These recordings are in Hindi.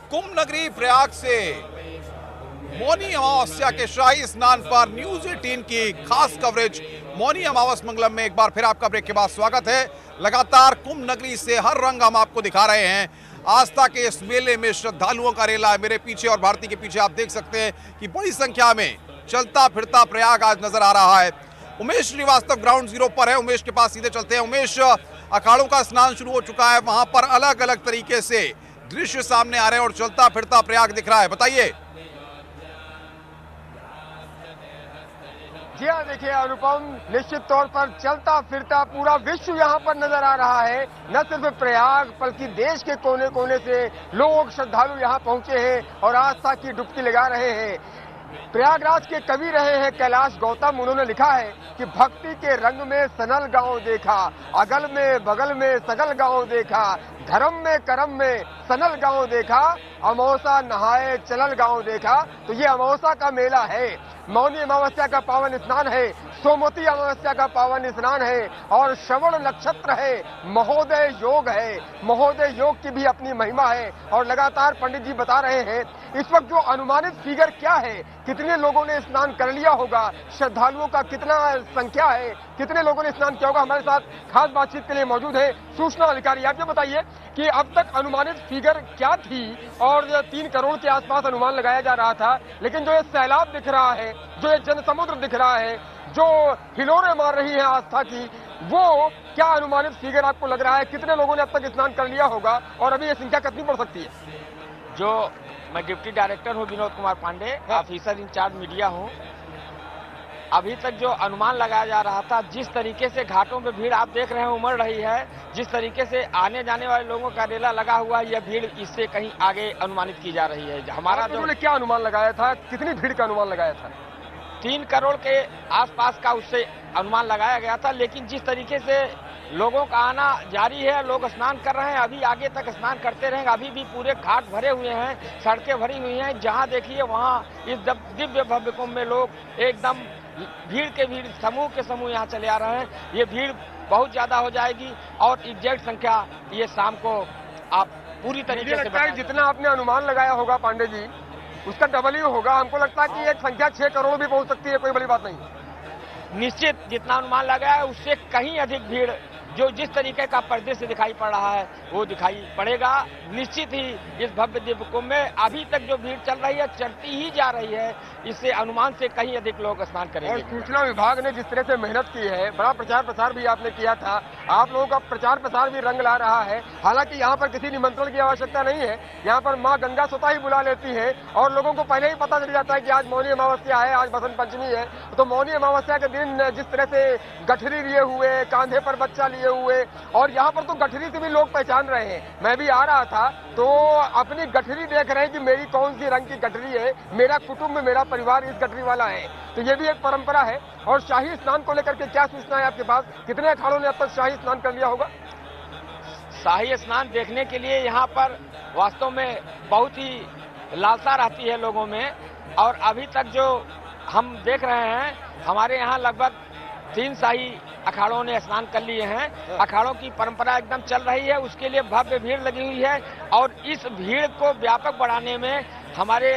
कुंभ नगरी प्रयाग से मौनी अमावस्या के शाही स्नान पर न्यूज 18 की खास कवरेज मौनी अमावस मंगलम में एक बार फिर आपका ब्रेक के बाद स्वागत है। लगातार कुंभ नगरी से हर रंग हम आपको दिखा रहे हैं। आस्था के इस मेले में श्रद्धालुओं का रेला है। मेरे पीछे और भारती के पीछे आप देख सकते हैं कि बड़ी संख्या में चलता फिरता प्रयाग आज नजर आ रहा है। उमेश श्रीवास्तव ग्राउंड जीरो पर है। उमेश के पास सीधे चलते हैं। उमेश, अखाड़ों का स्नान शुरू हो चुका है, वहां पर अलग अलग तरीके से दृश्य सामने आ रहे हैं और चलता फिरता प्रयाग दिख रहा है, बताइए। जी हाँ, देखिए अनुपम, निश्चित तौर पर चलता फिरता पूरा विश्व यहाँ पर नजर आ रहा है। न सिर्फ प्रयाग बल्कि देश के कोने कोने से लोग श्रद्धालु यहाँ पहुंचे हैं और आस्था की डुबकी लगा रहे हैं। प्रयागराज के कवि रहे हैं कैलाश गौतम, उन्होंने लिखा है कि भक्ति के रंग में सनल गांव देखा, अगल में बगल में सगल गांव देखा, धर्म में करम में सनल गांव देखा, अमावस्या नहाए चलल गांव देखा। तो ये अमावस्या का मेला है, मौनी अमावस्या का पावन स्नान है, सोमवती अमावस्या का पावन स्नान है और श्रवण नक्षत्र है, महोदय योग है। महोदय योग की भी अपनी महिमा है और लगातार पंडित जी बता रहे हैं इस वक्त जो अनुमानित फिगर क्या है, कितने लोगों ने स्नान कर लिया होगा, श्रद्धालुओं का कितना संख्या है, कितने लोगों ने स्नान किया होगा। हमारे साथ खास बातचीत के लिए मौजूद है सूचना अधिकारी। आप ये बताइए कि अब तक अनुमानित फिगर क्या थी और 3 करोड़ के आसपास अनुमान लगाया जा रहा था, लेकिन जो ये सैलाब दिख रहा है, जो ये जनसमुद्र दिख रहा है, जो हिलोरे मार रही है आस्था की, वो क्या अनुमानित फिगर आपको लग रहा है? कितने लोगों ने अब तक स्नान कर लिया होगा और अभी ये संख्या कितनी बढ़ सकती है? जो मैं डिप्टी डायरेक्टर हूँ Vinod Kumar Pande, officer incharge media हूँ। अभी तक जो अनुमान लगाया जा रहा था, जिस तरीके से घाटों में भीड़ आप देख रहे हैं उमड़ रही है, जिस तरीके से आने जाने वाले लोगों का रेला लगा हुआ है, यह भीड़ इससे कहीं आगे अनुमानित की जा रही है। हमारा जो क्या अनुमान लगाया था, कितनी भीड़ का अनुमान लगाया था? 3 करोड़ के आसपास का उससे अनुमान लगाया गया था, लेकिन जिस तरीके से लोगों का आना जारी है, लोग स्नान कर रहे हैं, अभी आगे तक स्नान करते रहेंगे। अभी भी पूरे घाट भरे हुए हैं, सड़कें भरी हुई हैं, जहां देखिए वहां इस दिव्य भव्य कुंभ में लोग एकदम भीड़ के भीड़ समूह के समूह यहाँ चले आ रहे हैं। ये भीड़ बहुत ज्यादा हो जाएगी और एग्जैक्ट संख्या ये शाम को आप पूरी तरीके से जितना आपने अनुमान लगाया होगा पांडे जी, उसका डबल ही होगा। हमको लगता है कि एक संख्या 6 करोड़ भी पहुंच सकती है, कोई बड़ी बात नहीं। निश्चित जितना अनुमान लगाया है उससे कहीं अधिक भीड़ जो जिस तरीके का परिदृश्य दिखाई पड़ रहा है वो दिखाई पड़ेगा। निश्चित ही इस भव्य दिव्य कुंभ में अभी तक जो भीड़ चल रही है, चलती ही जा रही है, इससे अनुमान से कहीं अधिक लोग स्नान करेंगे। और सूचना विभाग ने जिस तरह से मेहनत की है, बड़ा प्रचार प्रसार भी आपने किया था, आप लोगों का प्रचार प्रसार भी रंग ला रहा है। हालांकि यहाँ पर किसी निमंत्रण की आवश्यकता नहीं है, यहाँ पर माँ गंगा स्वतः ही बुला लेती है और लोगों को पहले ही पता चल जाता है कि आज मौनी अमावस्या है, आज बसंत पंचमी है। तो मौनी अमावस्या के दिन जिस तरह से गठरी लिए हुए, कांधे पर बच्चा लिए हुए, और यहाँ पर तो गठरी से भी लोग पहचान रहे हैं। मैं भी आ रहा था तो अपनी गठरी देख रहे हैं कि मेरी कौन सी रंग की गठरी है, मेरा कुटुंब, मेरा परिवार इस गठरी वाला है। तो ये भी एक परंपरा है। और शाही स्नान को लेकर के क्या सूचना है आपके पास? कितने अखाड़ों ने अब तक शाही स्नान कर लिया होगा? शाही स्नान देखने के लिए यहाँ पर वास्तव में बहुत ही लालसा रहती है लोगों में, और अभी तक जो हम देख रहे हैं, हमारे यहाँ लगभग 3 शाही अखाड़ों ने स्नान कर लिए हैं। अखाड़ों की परंपरा एकदम चल रही है, उसके लिए भव्य भीड़ लगी हुई है और इस भीड़ को व्यापक बढ़ाने में हमारे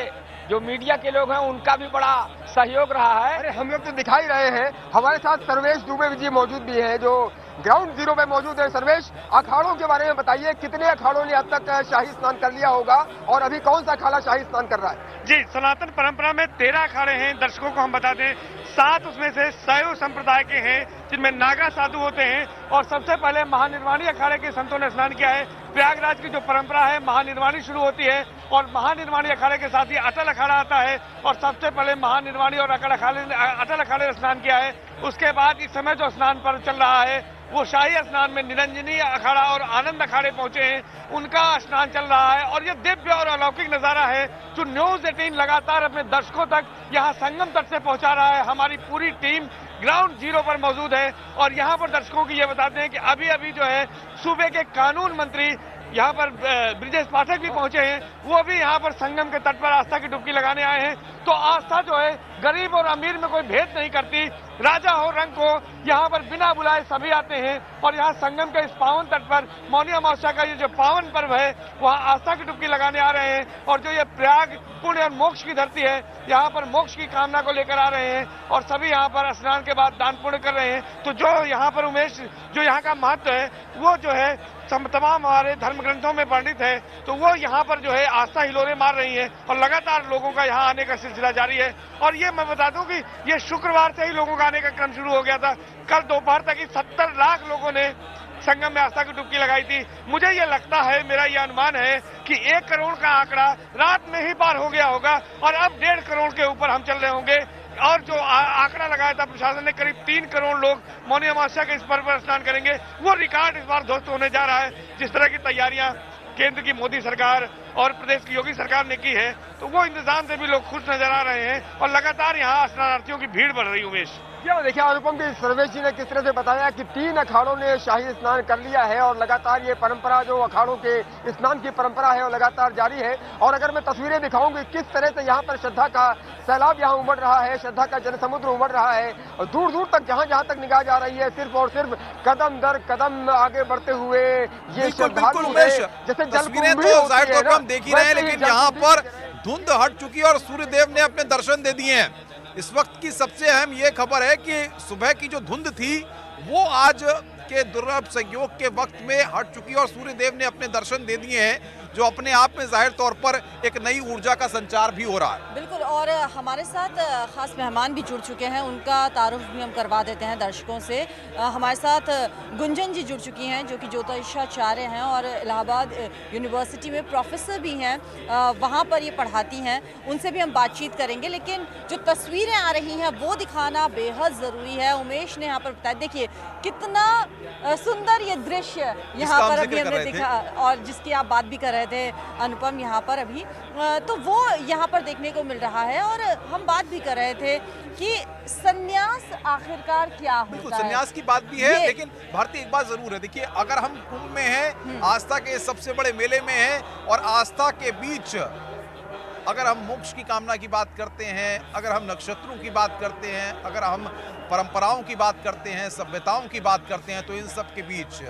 जो मीडिया के लोग हैं उनका भी बड़ा सहयोग रहा है। अरे हम लोग तो दिखाई रहे हैं, हमारे साथ सर्वेश दुबे जी मौजूद भी हैं जो ग्राउंड जीरो पे मौजूद है। सर्वेश, अखाड़ों के बारे में बताइए, कितने अखाड़ों ने अब तक शाही स्नान कर लिया होगा और अभी कौन सा अखाड़ा शाही स्नान कर रहा है? जी, सनातन परंपरा में 13 अखाड़े हैं। दर्शकों को हम बता दें 7 उसमें से शैव संप्रदाय के हैं, जिनमें नागा साधु होते हैं। और सबसे पहले महानिर्वाणी अखाड़े के संतों ने स्नान किया है। प्रयागराज की जो परंपरा है, महानिर्वाणी शुरू होती है और महानिर्वाणी अखाड़े के साथ ही अटल अखाड़ा आता है और सबसे पहले महानिर्वाणी और अटल अखाड़े ने स्नान किया है। उसके बाद इस समय जो स्नान पर्व चल रहा है वो शाही स्नान में निरंजनी अखाड़ा और आनंद अखाड़े पहुंचे हैं, उनका स्नान चल रहा है। और ये दिव्य और अलौकिक नजारा है जो न्यूज 18 लगातार अपने दर्शकों तक यहाँ संगम तट से पहुंचा रहा है। हमारी पूरी टीम ग्राउंड जीरो पर मौजूद है और यहाँ पर दर्शकों को ये बताते हैं कि अभी अभी जो है सूबे के कानून मंत्री यहाँ पर ब्रिजेश पाठक भी पहुंचे हैं, वो भी यहाँ पर संगम के तट पर आस्था की डुबकी लगाने आए हैं। तो आस्था जो है गरीब और अमीर में कोई भेद नहीं करती, राजा हो रंग को यहाँ पर बिना बुलाए सभी आते हैं और यहाँ संगम के इस पावन तट पर मौनी अमावस्या का ये जो पावन पर्व है वहाँ आस्था की डुबकी लगाने आ रहे हैं। और जो ये प्रयाग पुण्य और मोक्ष की धरती है, यहाँ पर मोक्ष की कामना को लेकर आ रहे हैं और सभी यहाँ पर स्नान के बाद दान पुण्य कर रहे हैं। तो जो यहाँ पर उमेश, जो यहाँ का महत्व है वो जो है तमाम हमारे धर्म ग्रंथों में वर्णित है, तो वो यहाँ पर जो है आस्था हिलोरे मार रही है और लगातार लोगों का यहाँ आने का सिलसिला जारी है। और ये मैं बता दूं कि ये शुक्रवार से ही लोगों का आने का क्रम शुरू हो गया था। कल दोपहर तक ही 70 लाख लोगों ने संगम में आस्था की डुबकी लगाई थी। मुझे ये लगता है, मेरा ये अनुमान है कि 1 करोड़ का आंकड़ा रात में ही पार हो गया होगा और अब 1.5 करोड़ के ऊपर हम चल रहे होंगे। और जो आंकड़ा लगाया था प्रशासन ने, करीब 3 करोड़ लोग मौनी अमावस्या के इस पर्व पर स्नान करेंगे, वो रिकॉर्ड इस बार ध्वस्त होने जा रहा है। जिस तरह की तैयारियां केंद्र की मोदी सरकार और प्रदेश की योगी सरकार ने की है, तो वो इंतजाम से भी लोग खुश नजर आ रहे हैं और लगातार यहाँ स्नानार्थियों की भीड़ बढ़ रही है। उमेश, देखिए अनुपम जी, सर्वेश जी ने किस तरह से बताया कि 3 अखाड़ों ने शाही स्नान कर लिया है और लगातार ये परंपरा, जो अखाड़ों के स्नान की परंपरा है, वो लगातार जारी है। और अगर मैं तस्वीरें दिखाऊंगी किस तरह से यहाँ पर श्रद्धा का सैलाब यहाँ उमड़ रहा है, श्रद्धा का जनसमुद्र उमड़ रहा है और दूर दूर तक जहाँ तक निगाह जा रही है, सिर्फ और सिर्फ कदम दर कदम आगे बढ़ते हुए ये श्रद्धालु है। जैसे तस्वीरें तो जाहिर तौर पर हम देख ही रहे हैं, लेकिन यहाँ पर धुंध हट चुकी है और सूर्यदेव ने अपने दर्शन दे दिए हैं। इस वक्त की सबसे अहम ये खबर है कि सुबह की जो धुंध थी वो आज के दुर्लभ संयोग के वक्त में हट चुकी है और सूर्यदेव ने अपने दर्शन दे दिए हैं, जो अपने आप में जाहिर तौर पर एक नई ऊर्जा का संचार भी हो रहा है। बिल्कुल, और हमारे साथ खास मेहमान भी जुड़ चुके हैं, उनका तारुफ भी हम करवा देते हैं दर्शकों से। हमारे साथ गुंजन जी जुड़ चुकी हैं, जो कि ज्योतिषाचार्य हैं और इलाहाबाद यूनिवर्सिटी में प्रोफेसर भी हैं, वहाँ पर ये पढ़ाती हैं। उनसे भी हम बातचीत करेंगे, लेकिन जो तस्वीरें आ रही हैं वो दिखाना बेहद ज़रूरी है। उमेश ने यहाँ पर बताया, देखिए कितना सुंदर ये दृश्य यहाँ पर अभी हमने देखा और जिसकी आप बात भी कर रहे थे अनुपम यहाँ पर अभी, तो वो यहाँ पर देखने को मिल रहा है। और हम बात भी कर रहे थे कि संन्यास आखिरकार क्या होता है। संन्यास की बात भी है, लेकिन भारतीय एक बात जरूर है, देखिए अगर हम कुंभ में हैं, आस्था के सबसे बड़े मेले में हैं और आस्था के बीच अगर हम मोक्ष की कामना की बात करते हैं, अगर हम नक्षत्रों की बात करते हैं, अगर हम परंपराओं की बात करते हैं, सभ्यताओं की बात करते हैं, तो इन सब के बीच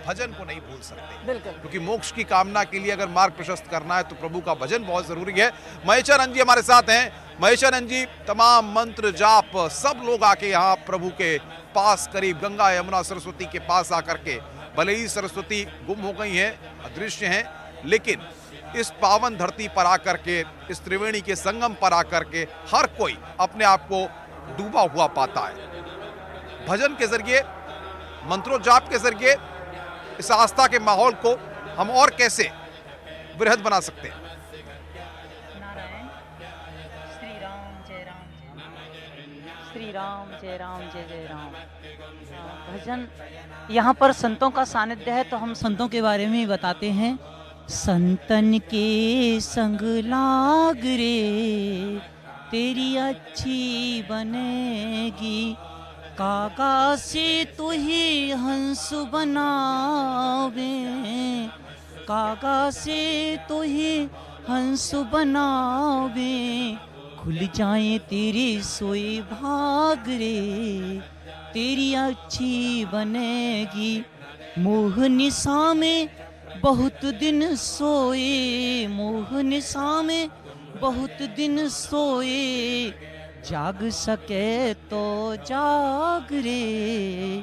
भजन को नहीं भूल सकते। बिल्कुल, क्योंकि मोक्ष की कामना के लिए अगर मार्ग प्रशस्त करना है तो प्रभु का भजन बहुत जरूरी है। महेशानंद जी हमारे साथ हैं। महेशानंद जी, तमाम मंत्र जाप सब लोग आके यहाँ प्रभु के पास, करीब गंगा यमुना सरस्वती के पास आकर के, भले ही सरस्वती गुम हो गई हैं, अदृश्य हैं, लेकिन इस पावन धरती पर आकर के, इस त्रिवेणी के संगम पर आकर के हर कोई अपने आप को डूबा हुआ पाता है। भजन के जरिए, मंत्रोच्चार के जरिए इस आस्था के माहौल को हम और कैसे वृहद बना सकते हैं? नारायण, श्री राम जय राम जय, श्री राम जय राम जय जय राम। भजन, यहाँ पर संतों का सानिध्य है तो हम संतों के बारे में ही बताते हैं। संतन के संग लाग रे, तेरी अच्छी बनेगी, कागा से तू ही हंस बनावे, कागा से तू ही हंस बनावे, खुल जाए तेरे सोए भाग रे, तेरी अच्छी बनेगी। मोह निशा में बहुत दिन सोए, मोह निशा में बहुत दिन सोए, जाग सके तो जाग रे,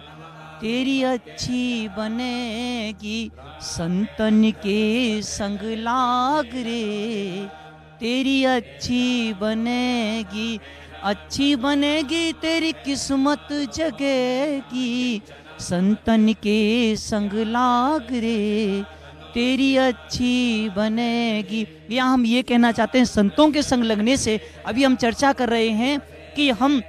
तेरी अच्छी बनेगी। संतन के संग लाग रे, तेरी अच्छी बनेगी, अच्छी बनेगी तेरी किस्मत जगेगी। संतन के संग लाग रे, तेरी अच्छी बनेगी। या हम ये कहना चाहते हैं, संतों के संग लगने से, अभी हम चर्चा कर रहे हैं कि हम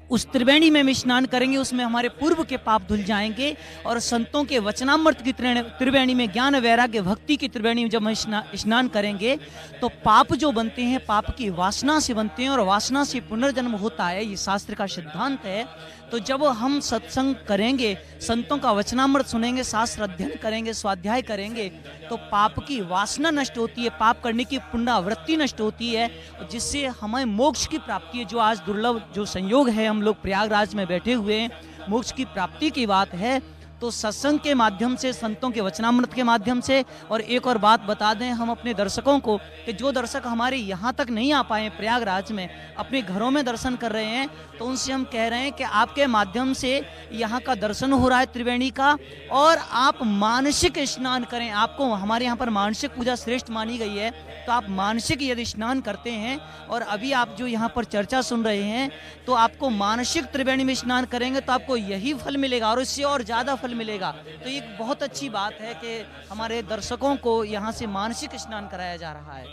उस त्रिवेणी में स्नान करेंगे, उसमें हमारे पूर्व के पाप धुल जाएंगे। और संतों के वचनामृत की त्रिवेणी में, ज्ञान वैराग्य भक्ति की त्रिवेणी में जब हम स्नान करेंगे तो पाप जो बनते हैं, पाप की वासना से बनते हैं और वासना से पुनर्जन्म होता है, ये शास्त्र का सिद्धांत है। तो जब हम सत्संग करेंगे, संतों का वचनामृत सुनेंगे, शास्त्र अध्ययन करेंगे, स्वाध्याय करेंगे, तो पाप की वासना नष्ट होती है, पाप करने की पुण्यवृत्ति नष्ट होती है, जिससे हमें मोक्ष की प्राप्ति है। जो आज दुर्लभ जो संयोग है हम लोग प्रयागराज में बैठे हुए हैं, मोक्ष की प्राप्ति की बात है, तो सत्संग के माध्यम से, संतों के वचनामृत के माध्यम से। और एक और बात बता दें हम अपने दर्शकों को कि जो दर्शक हमारे यहाँ तक नहीं आ पाए प्रयागराज में, अपने घरों में दर्शन कर रहे हैं, तो उनसे हम कह रहे हैं कि आपके माध्यम से यहाँ का दर्शन हो रहा है त्रिवेणी का, और आप मानसिक स्नान करें। आपको हमारे यहाँ पर मानसिक पूजा श्रेष्ठ मानी गई है, तो आप मानसिक यदि स्नान करते हैं और अभी आप जो यहाँ पर चर्चा सुन रहे हैं, तो आपको मानसिक त्रिवेणी में स्नान करेंगे तो आपको यही फल मिलेगा और इससे और ज़्यादा फल मिलेगा। तो ये बहुत अच्छी बात है कि हमारे दर्शकों को यहाँ से मानसिक स्नान कराया जा रहा है।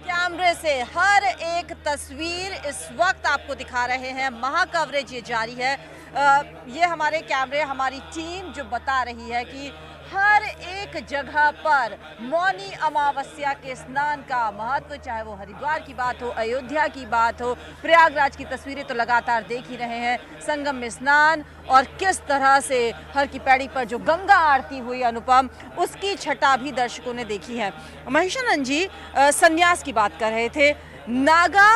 कैमरे से हर एक तस्वीर इस वक्त आपको दिखा रहे हैं, महा कवरेज ये जारी है। ये हमारे कैमरे, हमारी टीम जो बता रही है कि हर एक जगह पर मौनी अमावस्या के स्नान का महत्व, चाहे वो हरिद्वार की बात हो, अयोध्या की बात हो, प्रयागराज की तस्वीरें तो लगातार देख ही रहे हैं। संगम में स्नान और किस तरह से हर की पैड़ी पर जो गंगा आरती हुई अनुपम, उसकी छटा भी दर्शकों ने देखी है। महिषानंद जी संन्यास की बात कर रहे थे। नागा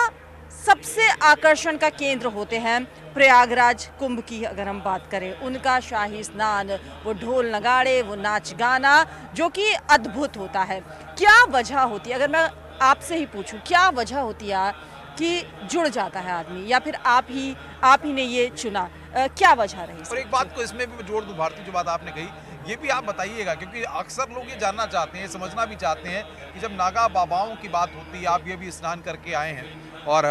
सबसे आकर्षण का केंद्र होते हैं। प्रयागराज कुंभ की अगर हम बात करें, उनका शाही स्नान, वो ढोल नगाड़े, वो नाच गाना जो कि अद्भुत होता है। क्या वजह होती है, अगर मैं आपसे ही पूछूं, क्या वजह होती है कि जुड़ जाता है आदमी, या फिर आप ही ने ये चुना, क्या वजह रही? और एक बात को इसमें भी जोड़ दूं भारती, जो बात आपने कही, ये भी आप बताइएगा, क्योंकि अक्सर लोग ये जानना चाहते हैं, समझना भी चाहते हैं कि जब नागा बाबाओं की बात होती है, आप ये भी स्नान करके आए हैं, और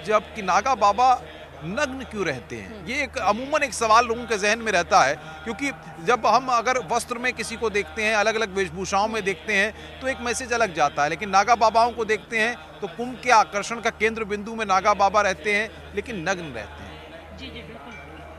जब कि नागा बाबा नग्न क्यों रहते हैं, ये एक अमूमन एक सवाल लोगों के जहन में रहता है। क्योंकि जब हम अगर वस्त्र में किसी को देखते हैं, अलग अलग वेशभूषाओं में देखते हैं, तो एक मैसेज अलग जाता है, लेकिन नागा बाबाओं को देखते हैं तो कुंभ के आकर्षण का केंद्र बिंदु में नागा बाबा रहते हैं, लेकिन नग्न रहते हैं। जी बिल्कुल,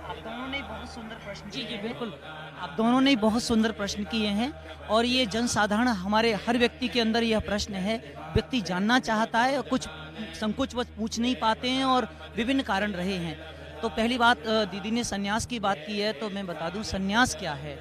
आप दोनों ने बहुत सुंदर प्रश्न, जी बिल्कुल, आप दोनों ने बहुत सुंदर प्रश्न किए हैं। और ये जनसाधारण, हमारे हर व्यक्ति के अंदर यह प्रश्न है, व्यक्ति जानना चाहता है, कुछ संकोचवश पूछ नहीं पाते हैं और विभिन्न कारण रहे हैं। तो पहली बात, दीदी ने सन्यास की बात की है, तो मैं बता दूं सन्यास क्या है।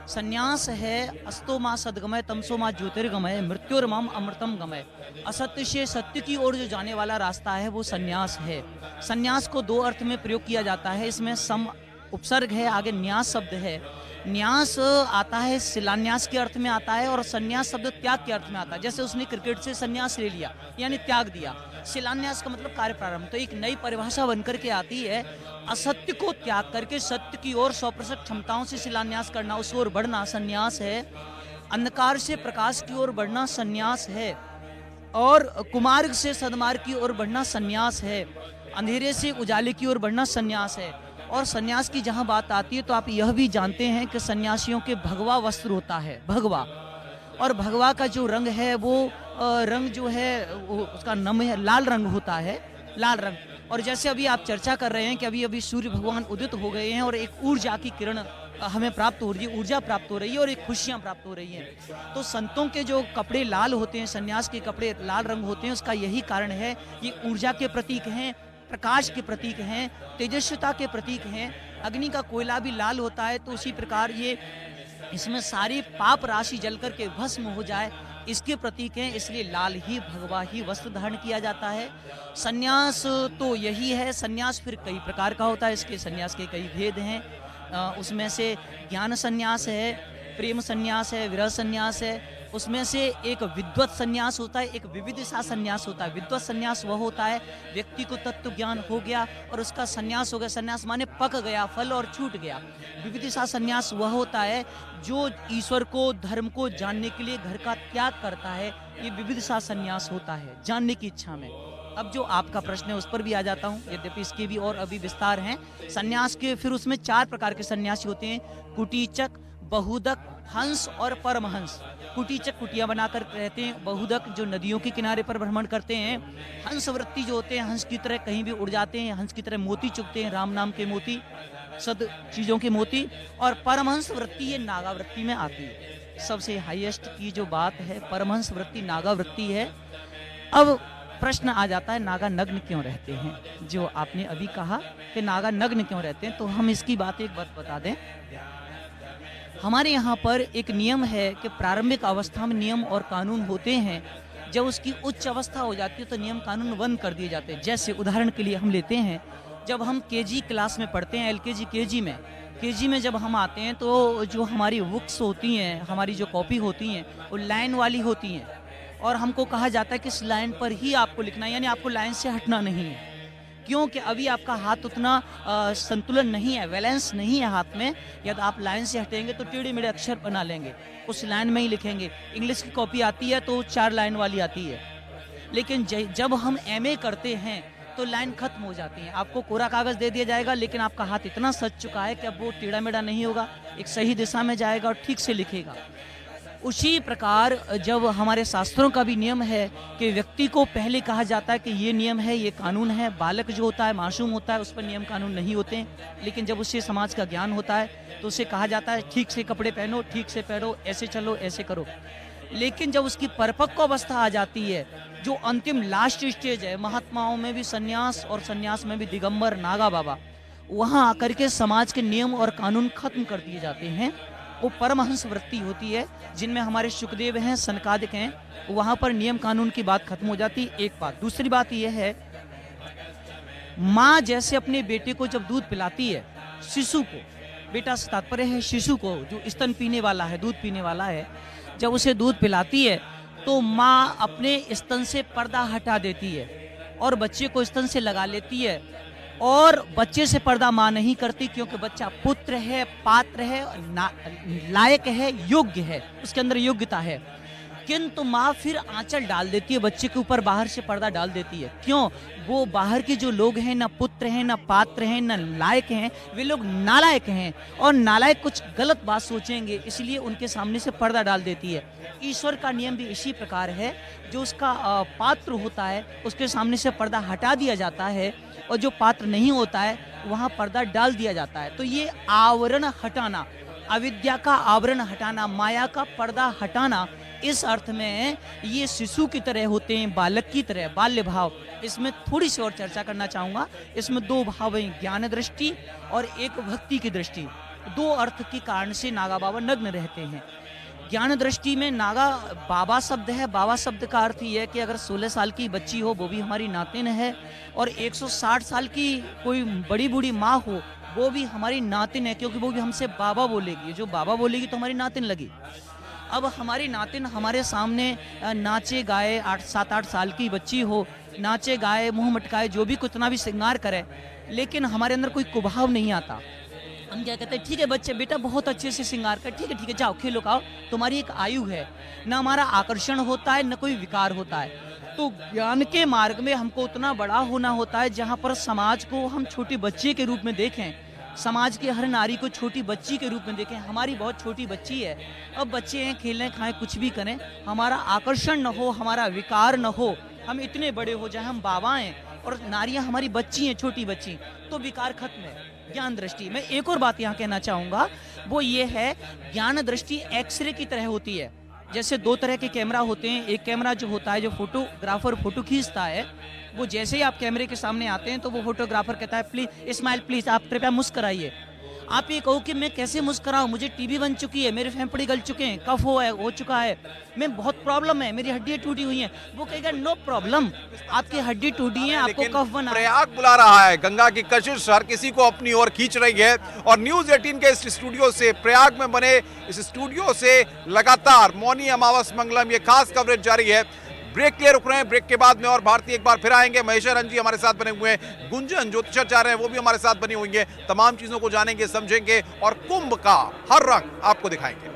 सन्यास है अस्तो माँ सदगमय तमसो माँ ज्योतिर्गमय मृत्युर्माम अमृतम गमय। असत्य से सत्य की ओर जो जाने वाला रास्ता है वो सन्यास है। सन्यास को दो अर्थ में प्रयोग किया जाता है, इसमें सम उपसर्ग है, आगे न्यास शब्द है। न्यास आता है शिलान्यास के अर्थ में आता है, और सन्यास शब्द त्याग के अर्थ में आता है। जैसे उसने क्रिकेट से सन्यास ले लिया, यानी त्याग दिया। शिलान्यास का मतलब कार्य प्रारंभ। तो एक नई परिभाषा बनकर के आती है, असत्य को त्याग करके सत्य की ओर 100% क्षमताओं से शिलान्यास करना, उस ओर बढ़ना सन्यास है। अंधकार से प्रकाश की ओर बढ़ना सन्यास है, और कुमार्ग से सद्मार्ग की ओर बढ़ना सन्यास है। अंधेरे से उजाले की ओर बढ़ना सन्यास है। और सन्यास की जहाँ बात आती है, तो आप यह भी जानते हैं कि सन्यासियों के भगवा वस्त्र होता है, भगवा। और भगवा का जो रंग है वो रंग जो है उसका नाम है लाल रंग होता है, लाल रंग। और जैसे अभी आप चर्चा कर रहे हैं कि अभी अभी सूर्य भगवान उदित हो गए हैं और एक ऊर्जा की किरण हमें प्राप्त हो रही है, ऊर्जा प्राप्त हो रही है और एक खुशियाँ प्राप्त हो रही हैं। तो संतों के जो कपड़े लाल होते हैं, सन्यास के कपड़े लाल रंग होते हैं, उसका यही कारण है, ये ऊर्जा के प्रतीक हैं, प्रकाश के प्रतीक हैं, तेजस्विता के प्रतीक हैं। अग्नि का कोयला भी लाल होता है, तो उसी प्रकार ये इसमें सारी पाप राशि जल करके भस्म हो जाए, इसके प्रतीक हैं। इसलिए लाल ही भगवा ही वस्त्र धारण किया जाता है। सन्यास तो यही है। सन्यास फिर कई प्रकार का होता है, इसके सन्यास के कई भेद हैं। उसमें से ज्ञान सन्यास है, प्रेम सन्यास है, विरह सन्यास है। उसमें से एक विद्वत सन्यास होता है, एक विविदिशा सन्यास होता है। विद्वत सन्यास वह होता है व्यक्ति को तत्व ज्ञान हो गया और उसका सन्यास हो गया, सन्यास माने पक गया फल और छूट गया। विविदिशा सन्यास वह होता है जो ईश्वर को, धर्म को जानने के लिए घर का त्याग करता है, ये विविदिशा सन्यास होता है, जानने की इच्छा में। अब जो आपका प्रश्न है उस पर भी आ जाता हूँ, यद्यपि इसके भी और अभी विस्तार हैं। सन्यास के फिर उसमें 4 प्रकार के सन्यासी होते हैं, कुटीचक, बहुदक, हंस और परमहंस। कुटीचक कुटिया बनाकर रहते हैं, बहुदक जो नदियों के किनारे पर भ्रमण करते हैं, हंस वृत्ति जो होते हैं हंस की तरह कहीं भी उड़ जाते हैं, हंस की तरह मोती चुगते हैं, राम नाम के मोती, सद चीज़ों के मोती। और परमहंस वृत्ति ये नागा वृत्ति में आती है। सबसे हाईएस्ट की जो बात है परमहंस वृत्ति नागा वृत्ति है। अब प्रश्न आ जाता है नागा नग्न क्यों रहते हैं, जो आपने अभी कहा कि नागा नग्न क्यों रहते हैं, तो हम इसकी बात एक बात बता दें। हमारे यहाँ पर एक नियम है कि प्रारंभिक अवस्था में नियम और कानून होते हैं। जब उसकी उच्च अवस्था हो जाती है तो नियम कानून बंद कर दिए जाते हैं। जैसे उदाहरण के लिए हम लेते हैं, जब हम केजी क्लास में पढ़ते हैं, एलकेजी केजी में जब हम आते हैं तो जो हमारी बुक्स होती हैं, हमारी जो कॉपी होती हैं वो लाइन वाली होती हैं और हमको कहा जाता है कि इस लाइन पर ही आपको लिखना है, यानी आपको लाइन से हटना नहीं है। क्योंकि अभी आपका हाथ उतना संतुलन नहीं है, बैलेंस नहीं है हाथ में। यदि आप लाइन से हटेंगे तो टेढ़े मेढ़े अक्षर बना लेंगे, उस लाइन में ही लिखेंगे। इंग्लिश की कॉपी आती है तो 4 लाइन वाली आती है, लेकिन जब हम एमए करते हैं तो लाइन खत्म हो जाती है। आपको कोरा कागज दे दिया जाएगा, लेकिन आपका हाथ इतना सच चुका है कि अब वो टेढ़ा मेढ़ा नहीं होगा, एक सही दिशा में जाएगा और ठीक से लिखेगा। उसी प्रकार जब हमारे शास्त्रों का भी नियम है कि व्यक्ति को पहले कहा जाता है कि ये नियम है, ये कानून है। बालक जो होता है, मासूम होता है, उस पर नियम कानून नहीं होते हैं, लेकिन जब उससे समाज का ज्ञान होता है तो उसे कहा जाता है ठीक से कपड़े पहनो, ठीक से पहनो, ऐसे चलो, ऐसे करो। लेकिन जब उसकी परिपक्व अवस्था आ जाती है, जो अंतिम लास्ट स्टेज है, महात्माओं में भी सन्यास और सन्यास में भी दिगंबर नागा बाबा, वहाँ आकर के समाज के नियम और कानून खत्म कर दिए जाते हैं। वो परमहंस वृत्ति होती है, जिनमें हमारे शुकदेव हैं, सनकादिक हैं, वहाँ पर नियम कानून की बात खत्म हो जाती। एक बात। दूसरी बात यह है, माँ जैसे अपने बेटे को जब दूध पिलाती है, शिशु को, बेटा से तात्पर्य है शिशु को जो स्तन पीने वाला है, दूध पीने वाला है, जब उसे दूध पिलाती है तो माँ अपने स्तन से पर्दा हटा देती है और बच्चे को स्तन से लगा लेती है। और बच्चे से पर्दा माँ नहीं करती, क्योंकि बच्चा पुत्र है, पात्र है, लायक है, योग्य है, उसके अंदर योग्यता है। किंतु माँ फिर आंचल डाल देती है बच्चे के ऊपर, बाहर से पर्दा डाल देती है। क्यों? वो बाहर के जो लोग हैं, ना पुत्र हैं, ना पात्र हैं, ना लायक हैं, वे लोग नालायक हैं, और नालायक कुछ गलत बात सोचेंगे, इसलिए उनके सामने से पर्दा डाल देती है। ईश्वर का नियम भी इसी प्रकार है, जो उसका पात्र होता है उसके सामने से पर्दा हटा दिया जाता है, और जो पात्र नहीं होता है वहाँ पर्दा डाल दिया जाता है। तो ये आवरण हटाना, अविद्या का आवरण हटाना, माया का पर्दा हटाना, इस अर्थ में ये शिशु की तरह होते हैं, बालक की तरह, बाल्य भाव। इसमें थोड़ी सी और चर्चा करना चाहूँगा। इसमें 2 भाव हैं, ज्ञान दृष्टि और एक भक्ति की दृष्टि। 2 अर्थ के कारण से नागा बाबा नग्न रहते हैं। ज्ञान दृष्टि में नागा बाबा शब्द है। बाबा शब्द का अर्थ ये है कि अगर 16 साल की बच्ची हो वो भी हमारी नातिन है, और 160 साल की कोई बड़ी बूढ़ी माँ हो वो भी हमारी नातिन है, क्योंकि वो भी हमसे बाबा बोलेगी। जो बाबा बोलेगी तो हमारी नातिन लगी। अब हमारी नातिन हमारे सामने नाचे गाए, 7-8 साल की बच्ची हो, नाचे गाए, मुंह मटकाए, जो भी कितना भी श्रृंगार करे, लेकिन हमारे अंदर कोई कुभाव नहीं आता। हम क्या कहते हैं, ठीक है बच्चे, बेटा बहुत अच्छे से श्रृंगार कर, ठीक है जाओ खेलो खाओ, तुम्हारी एक आयु है। ना हमारा आकर्षण होता है, न कोई विकार होता है। तो ज्ञान के मार्ग में हमको उतना बड़ा होना होता है जहाँ पर समाज को हम छोटे बच्चे के रूप में देखें, समाज के हर नारी को छोटी बच्ची के रूप में देखें। हमारी बहुत छोटी बच्ची है, अब बच्चे हैं, खेलें खाएं कुछ भी करें, हमारा आकर्षण न हो, हमारा विकार न हो, हम इतने बड़े हो जाए, हम बाबा हैं और नारियां हमारी बच्ची हैं, छोटी बच्ची, तो विकार खत्म है ज्ञान दृष्टि। मैं एक और बात यहाँ कहना चाहूँगा, वो ये है, ज्ञान दृष्टि एक्सरे की तरह होती है। जैसे 2 तरह के कैमरा होते हैं। एक कैमरा जो होता है, जो फोटोग्राफर फोटो खींचता है, वो जैसे ही आप कैमरे के सामने आते हैं तो वो फोटोग्राफर कहता है प्लीज स्माइल, प्लीज आप कृपया मुस्कुराइए। आप ये कहो कि मैं कैसे मुस्कुराऊं, मुझे टीबी बन चुकी है, मेरे फेफड़े गल चुके हैं, कफ हो चुका है, मैं बहुत प्रॉब्लम है, मेरी हड्डियां टूटी हुई हैं। वो कहेगा नो प्रॉब्लम, आपकी हड्डी टूटी है, आपको कफ बना। प्रयाग बुला रहा है, गंगा की कशिश हर किसी को अपनी ओर खींच रही है, और न्यूज 18 के इस स्टूडियो से, प्रयाग में बने इस स्टूडियो से लगातार मौनी अमावस मंगलम ये खास कवरेज जारी है। ब्रेक के लिए रुक रहे हैं, ब्रेक के बाद में और भारतीय एक बार फिर आएंगे। महेश्वर जी हमारे साथ बने हुए हैं, गुंजन ज्योतिषाचार्य हैं, वो भी हमारे साथ बनी हुई हैं। तमाम चीजों को जानेंगे, समझेंगे और कुंभ का हर रंग आपको दिखाएंगे।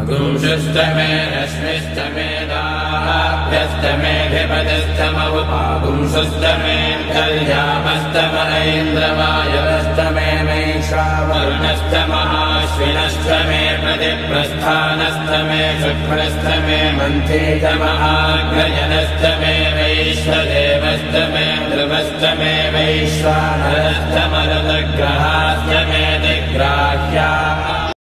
गुंशस्तमे रश्मिस्तमे दाभ्यस्तमे धिपतिस्तमवुपागुंशस्तमे कल्यामस्तम ऐन्द्रवायवस्तमे वैश्वावरुणस्तमहाश्विनस्तमे प्रतिप्रस्थानस्तमे शुक्रस्तमे मन्थेतमहाग्रयनस्तमे वैश्वदेवस्तमे ध्रुवस्तमे वैश्वानरस्तम